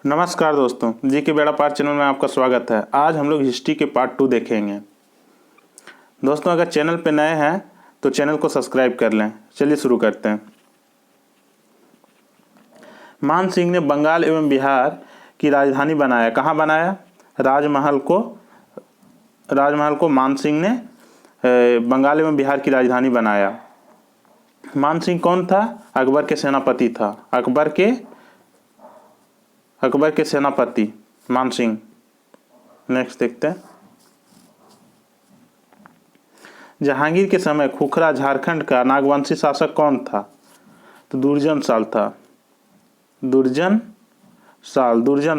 नमस्कार दोस्तों, जी के बेड़ा पार चैनल में आपका स्वागत है। आज हम लोग हिस्ट्री के पार्ट 2 देखेंगे। दोस्तों, अगर चैनल पे नए हैं तो चैनल को सब्सक्राइब कर लें। चलिए शुरू करते हैं। मान सिंह ने बंगाल एवं बिहार की राजधानी बनाया। कहाँ बनाया? राजमहल को मान सिंह ने बंगाल एवं बिहार की राजधानी बनाया। मान सिंह कौन था? अकबर के सेनापति था। अकबर के सेनापति मान सिंह। नेक्स्ट देखते हैं। जहांगीर के समय खुखरा झारखंड का नागवंशी शासक कौन था? तो दुर्जन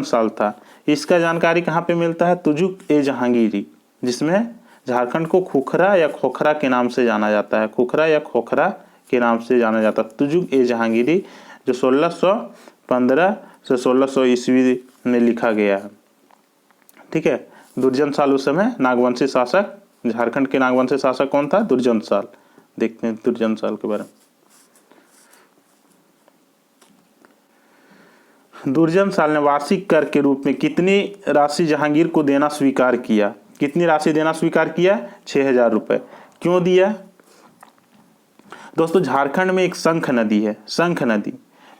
साल था। इसका जानकारी कहाँ पे मिलता है? तुजुक ए जहांगीरी, जिसमें झारखंड को खुखरा या खोखरा के नाम से जाना जाता है। तुजुक ए जहांगीरी, जो 1615 से 1600 ईस्वी में लिखा गया है। ठीक है। दुर्जन साल उस समय नागवंशी शासक, झारखंड के नागवंशी शासक कौन था? दुर्जन साल। देखते हैं दुर्जन साल के बारे में। दुर्जन साल ने वार्षिक कर के रूप में कितनी राशि जहांगीर को देना स्वीकार किया? कितनी राशि देना स्वीकार किया? 6000 रुपये। क्यों दिया? दोस्तों, झारखंड में एक शंख नदी है, शंख नदी,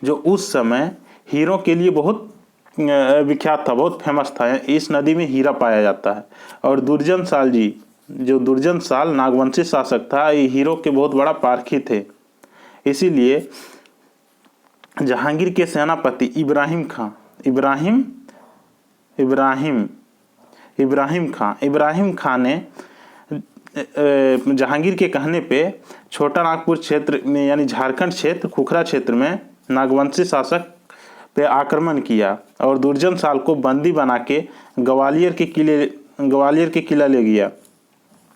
जो उस समय हीरों के लिए बहुत विख्यात था, बहुत फेमस था। इस नदी में हीरा पाया जाता है। और दुर्जन साल नागवंशी शासक था, ये हीरो के बहुत बड़ा पारखी थे। इसीलिए जहांगीर के सेनापति इब्राहिम खान ने जहांगीर के कहने पे छोटा नागपुर क्षेत्र में, यानी झारखंड क्षेत्र, खुखरा क्षेत्र में नागवंशी शासक पे आक्रमण किया और दुर्जन साल को बंदी बना के ग्वालियर के किला ले गया,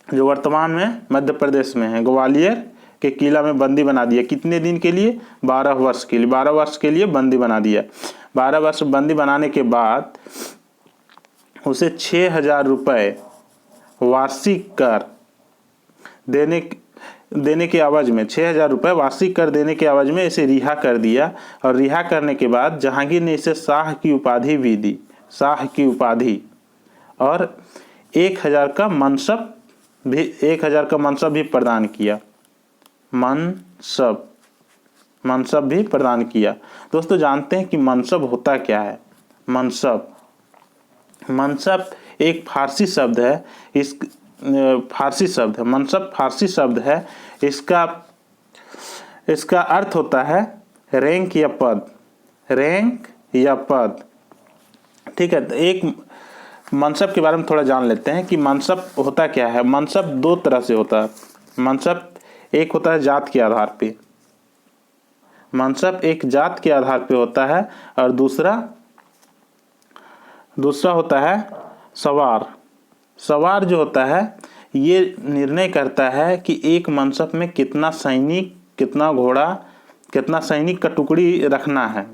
जो वर्तमान में मध्य प्रदेश में है। ग्वालियर के किला में बंदी बना दिया। कितने दिन के लिए? 12 वर्ष के लिए बंदी बना दिया। 12 वर्ष बंदी बनाने के बाद उसे 6000 रुपये वार्षिक कर देने के एवज में, 6000 रुपये वार्षिक कर देने के एवज में इसे रिहा कर दिया। और रिहा करने के बाद जहांगीर ने इसे शाह की उपाधि भी दी, और 1000 का मनसब भी प्रदान किया। मनसब भी प्रदान किया। दोस्तों, जानते हैं कि मनसब होता क्या है? मनसब एक फारसी शब्द है। मनसब फारसी शब्द है। इसका अर्थ होता है रैंक या पद। ठीक है। तो एक मनसब के बारे में थोड़ा जान लेते हैं कि मनसब होता क्या है। मनसब 2 तरह से होता है। मनसब एक होता है जात के आधार पे, मनसब एक जात के आधार पे होता है, और दूसरा होता है सवार जो होता है, ये निर्णय करता है कि एक मनसब में कितना सैनिक, कितना घोड़ा, कितना सैनिक का टुकड़ी रखना है।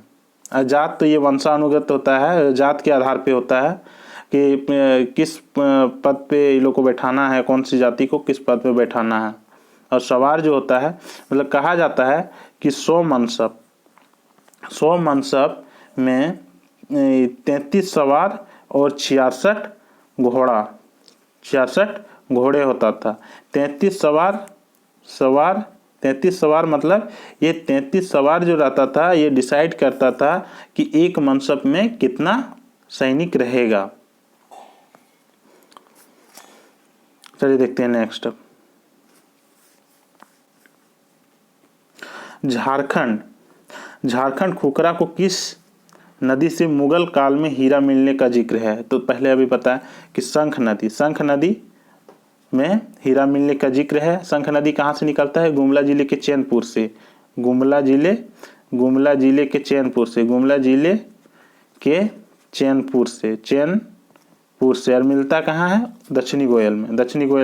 जात तो ये वंशानुगत होता है, जात के आधार पे होता है कि किस पद पे ये लोग को बैठाना है, कौन सी जाति को किस पद पे बैठाना है। और सवार जो होता है, मतलब कहा जाता है कि 100 मनसब में 33 सवार और 66 घोड़े होता था। 33 सवार मतलब ये 33 सवार जो रहता था, ये डिसाइड करता था कि एक मनसब में कितना सैनिक रहेगा। चलिए देखते हैं नेक्स्ट। झारखंड खुखरा को किस नदी से मुगल काल में हीरा मिलने का जिक्र है? तो पहले अभी पता है कि शंख नदी में हीरा मिलने का जिक्र है। शंख नदी कहाँ से निकलता है? गुमला जिले के चैनपुर से। और मिलता कहाँ है? दक्षिणी गोयल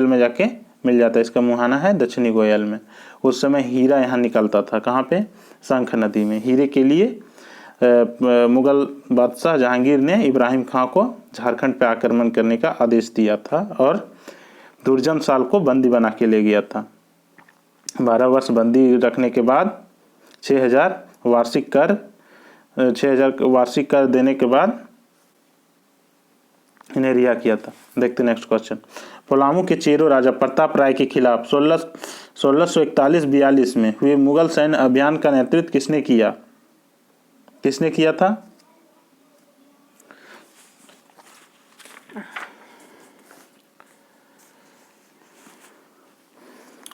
में जाके मिल जाता है। इसका मुहाना है दक्षिणी गोयल में। उस समय हीरा यहाँ निकलता था। कहाँ पे? शंख नदी में। हीरे के लिए मुगल बादशाह जहांगीर ने इब्राहिम खां को झारखंड पे आक्रमण करने का आदेश दिया था और दुर्जन साल को बंदी बना के ले गया था। 12 वर्ष बंदी रखने के बाद 6000 वार्षिक कर 6,000 वार्षिक कर देने के बाद इन्हें रिहा किया था। देखते नेक्स्ट क्वेश्चन। पलामू के चेरो राजा प्रताप राय के खिलाफ 1641-42 में हुए मुगल सैन्य अभियान का नेतृत्व किसने किया? किसने किया था?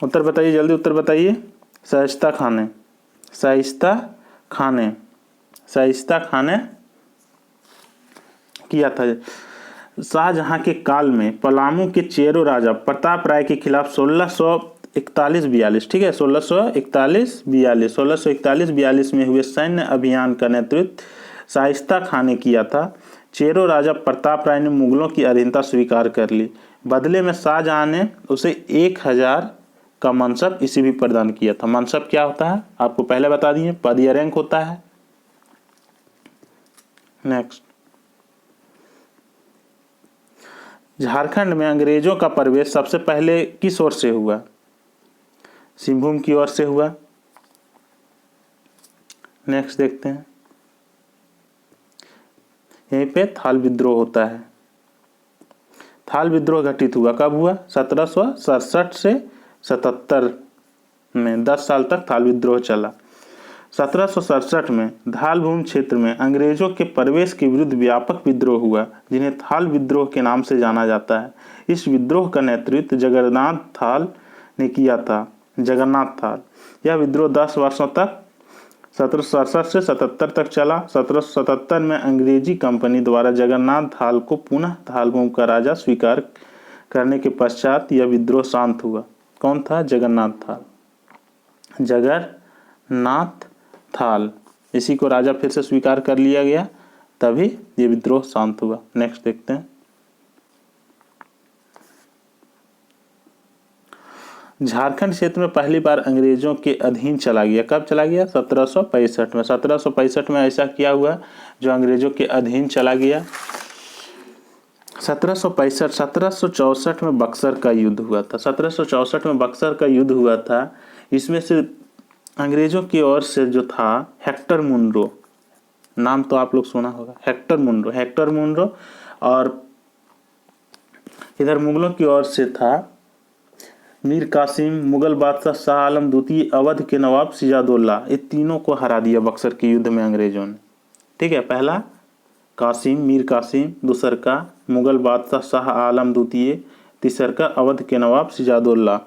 उत्तर बताइए, जल्दी उत्तर बताइए। शाइस्ता खान ने, शाइस्ता खान ने, शाइस्ता खान ने किया था। शाहजहां के काल में पलामू के चेरो राजा प्रताप राय के खिलाफ 1641-42, ठीक है, 1641-42 में हुए सैन्य अभियान का नेतृत्व शाइस्ता खान ने किया था। चेरो राजा प्रताप राय ने मुगलों की अधीनता स्वीकार कर ली। बदले में शाहजहां ने उसे 1000 का मनसब इसी भी प्रदान किया था। मनसब क्या होता है आपको पहले बता दिए, पद या रैंक होता है। नेक्स्ट, झारखंड में अंग्रेजों का प्रवेश सबसे पहले किस ओर से हुआ? सिंहभूम की ओर से हुआ। नेक्स्ट देखते हैं, यहीं पे थाल विद्रोह होता है। थाल विद्रोह घटित हुआ कब हुआ? 1767 से 77 में 10 साल तक थाल विद्रोह चला। 1767 में धालभूम क्षेत्र में अंग्रेजों के प्रवेश के विरुद्ध व्यापक विद्रोह हुआ, जिन्हें थाल विद्रोह के नाम से जाना जाता है। इस विद्रोह का नेतृत्व जगन्नाथ थाल ने किया था। जगन्नाथ थाल। यह विद्रोह 10 वर्षों तक 1767 से 77 तक चला। 1777 में अंग्रेजी कंपनी द्वारा जगन्नाथ थाल को पुनः धालभूम का राजा स्वीकार करने के पश्चात यह विद्रोह शांत हुआ। कौन था? जगन्नाथ थाल। जगन्नाथ थाल, इसी को राजा फिर से स्वीकार कर लिया गया, तभी ये विद्रोह शांत हुआ। नेक्स्ट देखते हैं, झारखंड क्षेत्र में पहली बार अंग्रेजों के अधीन चला गया। कब चला गया? 1765 में। 1765 में ऐसा क्या हुआ जो अंग्रेजों के अधीन चला गया? 1764 में बक्सर का युद्ध हुआ था। 1764 में बक्सर का युद्ध हुआ था। इसमें से अंग्रेजों की ओर से जो था हेक्टर मुनरो, नाम तो आप लोग सुना होगा, हेक्टर मुनरो, और इधर मुगलों की ओर से था मीर कासिम, मुगल बादशाह शाह आलम द्वितीय, अवध के नवाब सिजादुल्ला। ये तीनों को हरा दिया बक्सर के युद्ध में अंग्रेजों ने। ठीक है, पहला कासिम, मीर कासिम, दूसर का मुगल बादशाह शाह आलम द्वितीय, तीसर का अवध के नवाब सिजादुल्ला।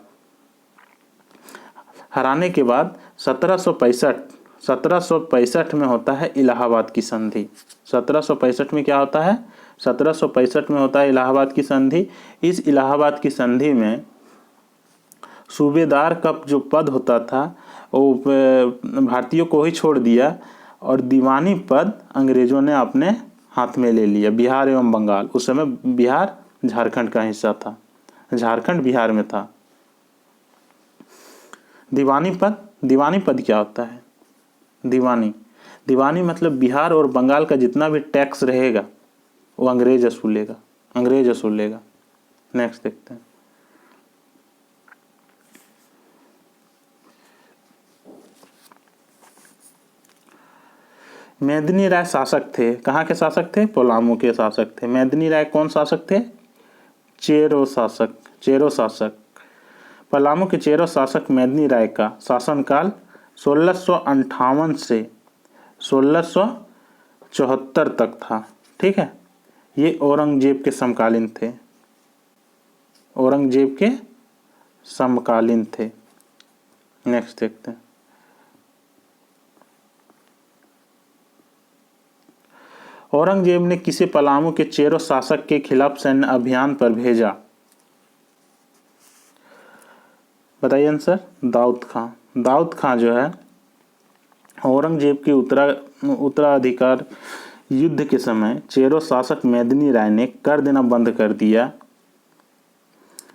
हराने के बाद 1765 में होता है इलाहाबाद की संधि। 1765 में क्या होता है? 1765 में होता है इलाहाबाद की संधि। इस इलाहाबाद की संधि में सूबेदार का जो पद होता था वो भारतीयों को ही छोड़ दिया और दीवानी पद अंग्रेजों ने अपने हाथ में ले लिया। बिहार एवं बंगाल, उस समय बिहार झारखंड का हिस्सा था, झारखंड बिहार में था। दीवानी पद क्या होता है? दीवानी मतलब बिहार और बंगाल का जितना भी टैक्स रहेगा वो अंग्रेज असूलेगा। नेक्स्ट देखते हैं, मेदिनी राय शासक थे। कहाँ के शासक थे? पलामू के शासक थे। मेदिनी राय कौन शासक थे? चेरो शासक। पलामू के चेरो शासक मेदिनी राय का शासनकाल 1658 से 1674 तक था। ठीक है, ये औरंगजेब के समकालीन थे। नेक्स्ट देखते हैं, औरंगजेब ने किसे पलामू के चेरो शासक के खिलाफ सैन्य अभियान पर भेजा? बताइए आंसर। दाऊद खां जो है औरंगजेब के उत्तराधिकार युद्ध के समय चेरो शासक मेदिनी राय ने कर देना बंद कर दिया।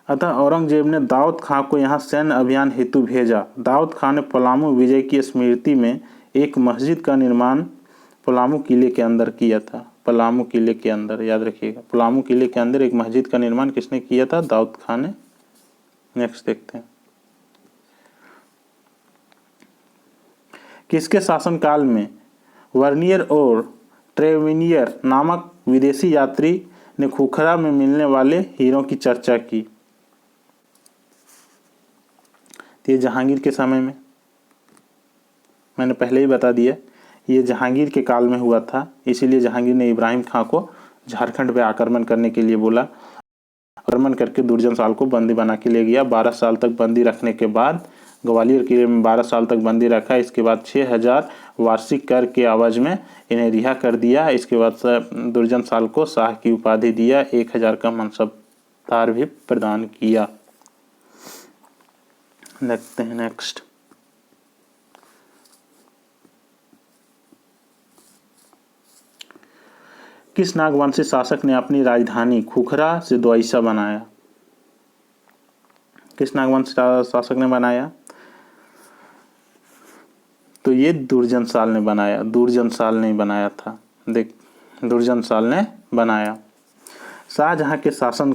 अतः औरंगजेब ने दाऊद खां को यहाँ सैन्य अभियान हेतु भेजा। दाऊद खां ने पलामू विजय की स्मृति में एक मस्जिद का निर्माण पलामू किले के अंदर किया था। पलामू किले के अंदर, याद रखिएगा, पलामू किले के अंदर एक मस्जिद का निर्माण किसने किया था? दाऊद खां ने। नेक्स्ट देखते हैं, किसके शासनकाल में वर्नियर और ट्रेवेनियर नामक विदेशी यात्री ने खुखरा में मिलने वाले हीरों की चर्चा की। ये जहांगीर के समय में, मैंने पहले ही बता दिया, ये जहांगीर के काल में हुआ था। इसीलिए जहांगीर ने इब्राहिम खां को झारखंड पे आक्रमण करने के लिए बोला। आक्रमण करके दुर्जन साल को बंदी बना के ले गया। 12 साल तक बंदी रखने के बाद, ग्वालियर किले में 12 साल तक बंदी रखा। इसके बाद 6000 वार्षिक कर के आवाज में इन्हें रिहा कर दिया। इसके बाद दुर्जन साल को शाह की उपाधि दिया, 1000 का मनसबदार भी प्रदान किया। देखते हैं नेक्स्ट। किस नागवंशी शासक ने अपनी राजधानी खुखरा से द्वाइसा बनाया? किस नागवंशी शासक ने बनाया? तो ये दुर्जन साल ने बनाया। दुर्जन साल ने बनाया था। देख, दुर्जन साल ने बनाया। शाहजहां के शासन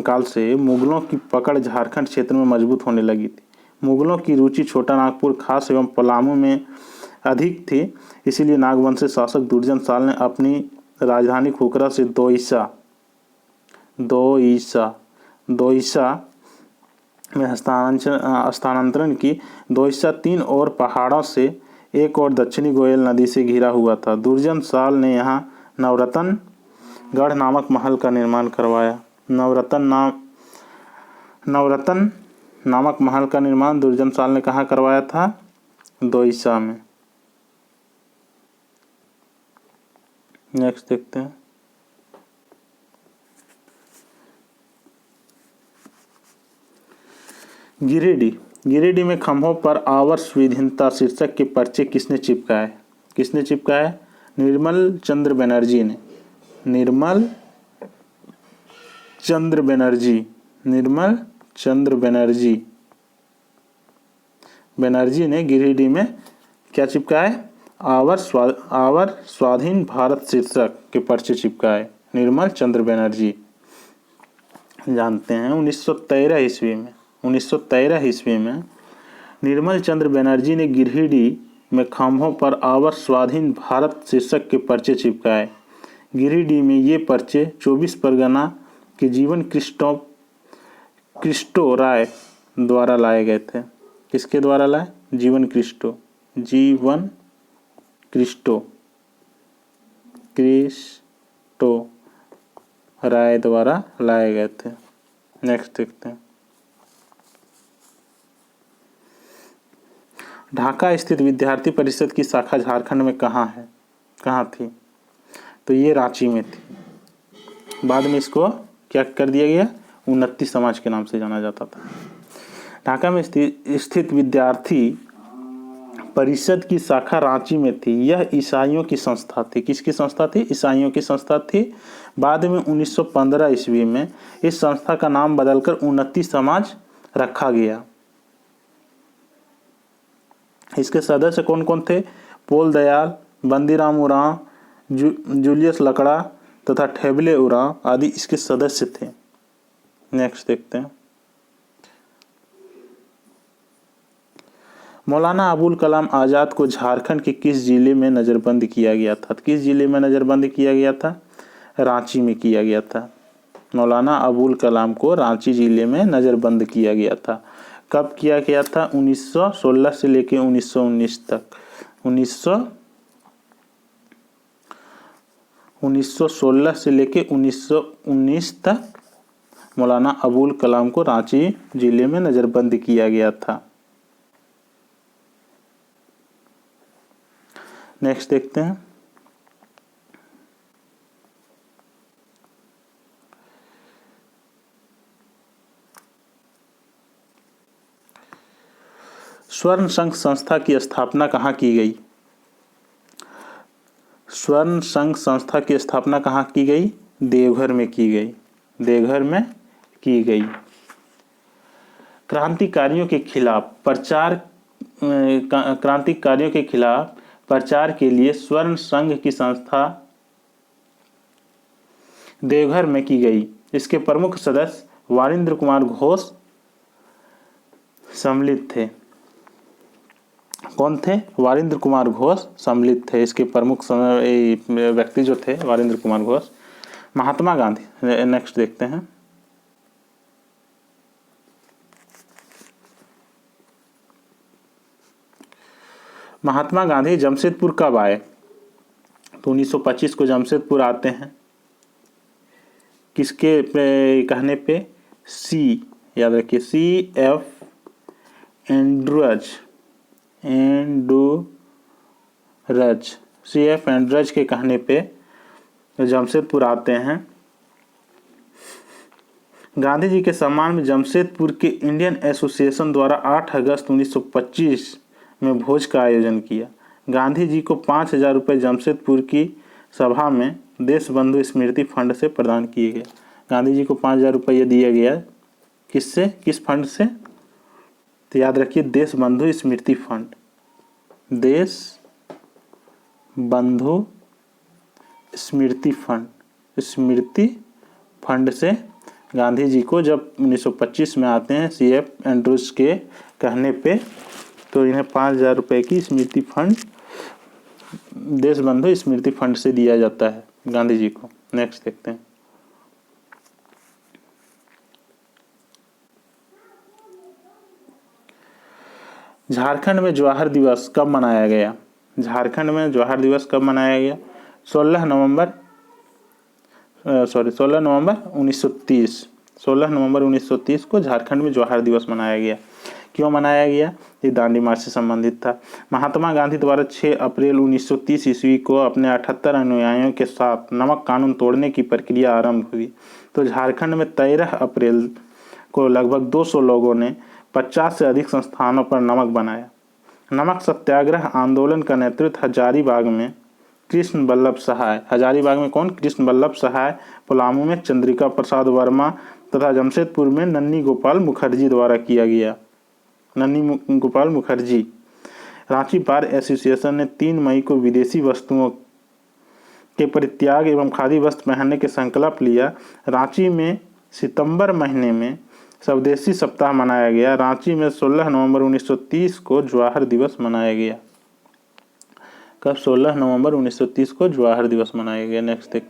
काल से मुगलों की पकड़ झारखंड क्षेत्र में मजबूत होने लगी थी। मुगलों की रुचि छोटा नागपुर, खास एवं पलामू में अधिक थी। इसीलिए नागवंशी शासक दुर्जन साल ने अपनी राजधानी खुखरा से दोईसा में स्थानांतरण की। दोईसा 3 और पहाड़ों से, एक और दक्षिणी गोयल नदी से घिरा हुआ था। दुर्जन साल ने यहाँ नवरत्न गढ़ नामक महल का निर्माण करवाया। नवरत्न नामक महल का निर्माण दुर्जन साल ने कहाँ करवाया था? दोईसा में। नेक्स्ट देखते हैं। गिरिडीह में खंभों पर आवर स्वाधीनता शीर्षक के पर्चे किसने चिपकाए? किसने चिपकाए? निर्मल चंद्र बनर्जी ने। निर्मल चंद्र बनर्जी ने गिरिडीह में क्या चिपकाए? आवर स्वाधीन भारत शीर्षक के पर्चे चिपकाए निर्मल चंद्र बनर्जी। जानते हैं 1913 ईस्वी में निर्मल चंद्र बनर्जी ने गिरिडीह में खंभों पर आवर स्वाधीन भारत शीर्षक के पर्चे चिपकाए। गिरिडीह में ये पर्चे 24 परगना के जीवन क्रिस्टो राय द्वारा लाए गए थे। किसके द्वारा लाए? जीवन क्रिस्टो राय द्वारा लाए गए थे। नेक्स्ट देखते हैं। ढाका स्थित विद्यार्थी परिषद की शाखा झारखंड में कहाँ थी? तो ये रांची में थी। बाद में इसको क्या कर दिया गया? उन्नति समाज के नाम से जाना जाता था। ढाका में स्थित विद्यार्थी परिषद की शाखा रांची में थी। यह ईसाइयों की संस्था थी। किसकी संस्था थी? ईसाइयों की संस्था थी। बाद में 1915 ईस्वी में इस संस्था का नाम बदलकर उन्नति समाज रखा गया। इसके सदस्य कौन कौन थे? पोल दयाल, बंदीराम उरांव, जूलियस लकड़ा तथा ठेबले उरांव आदि इसके सदस्य थे। नेक्स्ट देखते हैं। मौलाना अबुल कलाम आज़ाद को झारखंड के किस जिले में नज़रबंद किया गया था? किस जिले में नज़रबंद किया गया था? रांची में किया गया था। मौलाना अबुल कलाम को रांची जिले में नज़रबंद किया गया था। कब किया गया था? 1916 से लेकर 1919 तक। 1916 से लेकर 1919 तक मौलाना अबुल कलाम को रांची जिले में नज़रबंद किया गया था। नेक्स्ट देखते हैं। स्वर्ण संघ संस्था की स्थापना कहाँ की गई? स्वर्ण संघ संस्था की स्थापना कहाँ की गई? देवघर में की गई। देवघर में की गई। क्रांतिकारियों के खिलाफ प्रचार के लिए स्वर्ण संघ की संस्था देवघर में की गई। इसके प्रमुख सदस्य वारिंद्र कुमार घोष सम्मिलित थे। कौन थे? वारिंद्र कुमार घोष सम्मिलित थे। इसके प्रमुख व्यक्ति जो थे वारिंद्र कुमार घोष। महात्मा गांधी, नेक्स्ट देखते हैं। महात्मा गांधी जमशेदपुर कब आए? तो 1925 को जमशेदपुर आते हैं। किसके कहने पे? सी, याद रखिए, CF एंड्रज के कहने पे जमशेदपुर आते हैं। गांधी जी के सम्मान में जमशेदपुर के इंडियन एसोसिएशन द्वारा 8 अगस्त 1925 में भोज का आयोजन किया। गांधी जी को 5,000 रुपये जमशेदपुर की सभा में देश बंधु स्मृति फंड से प्रदान किए गए। गांधी जी को 5,000 रुपये दिया गया। किससे? किस फंड से? तो याद रखिए, देश बंधु स्मृति फंड। देश बंधु स्मृति फंड से गांधी जी को जब 1925 में आते हैं CF एंड्रूज के कहने पे, तो इन्हें 5,000 रुपये की स्मृति फंड, देश बंधु स्मृति फंड से दिया जाता है गांधी जी को। नेक्स्ट देखते हैं। झारखंड में जवाहर दिवस कब मनाया गया? झारखंड में जवाहर दिवस कब मनाया गया? 16 नवंबर 1930। 16 नवंबर 1930 को झारखंड में जवाहर दिवस मनाया गया। क्यों मनाया गया? ये दांडी मार्च से संबंधित था। महात्मा गांधी द्वारा 6 अप्रैल 1930 ईस्वी को अपने 78 अनुयायियों के साथ नमक कानून तोड़ने की प्रक्रिया आरंभ हुई। तो झारखंड में 13 अप्रैल को लगभग 200 लोगों ने 50 से अधिक संस्थानों पर नमक बनाया। नमक सत्याग्रह आंदोलन का नेतृत्व हजारीबाग में कृष्ण वल्लभ सहाय, हजारीबाग में कौन? कृष्ण वल्लभ सहाय, पलामू में चंद्रिका प्रसाद वर्मा तथा जमशेदपुर में नन्नी गोपाल मुखर्जी द्वारा किया गया। नन्नी गोपाल मुखर्जी। रांची बार एसोसिएशन ने 3 मई को विदेशी वस्तुओं के परित्याग एवं खादी वस्त्र पहनने के संकल्प लिया। रांची में सितंबर महीने में स्वदेशी सप्ताह मनाया गया। रांची में 16 नवंबर 1930 को जवाहर दिवस मनाया गया। कब? 16 नवंबर 1930 को जवाहर दिवस मनाया गया। नेक्स्ट देख।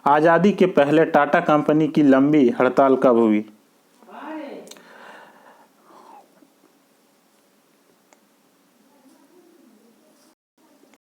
आज़ादी के पहले टाटा कंपनी की लंबी हड़ताल कब हुई?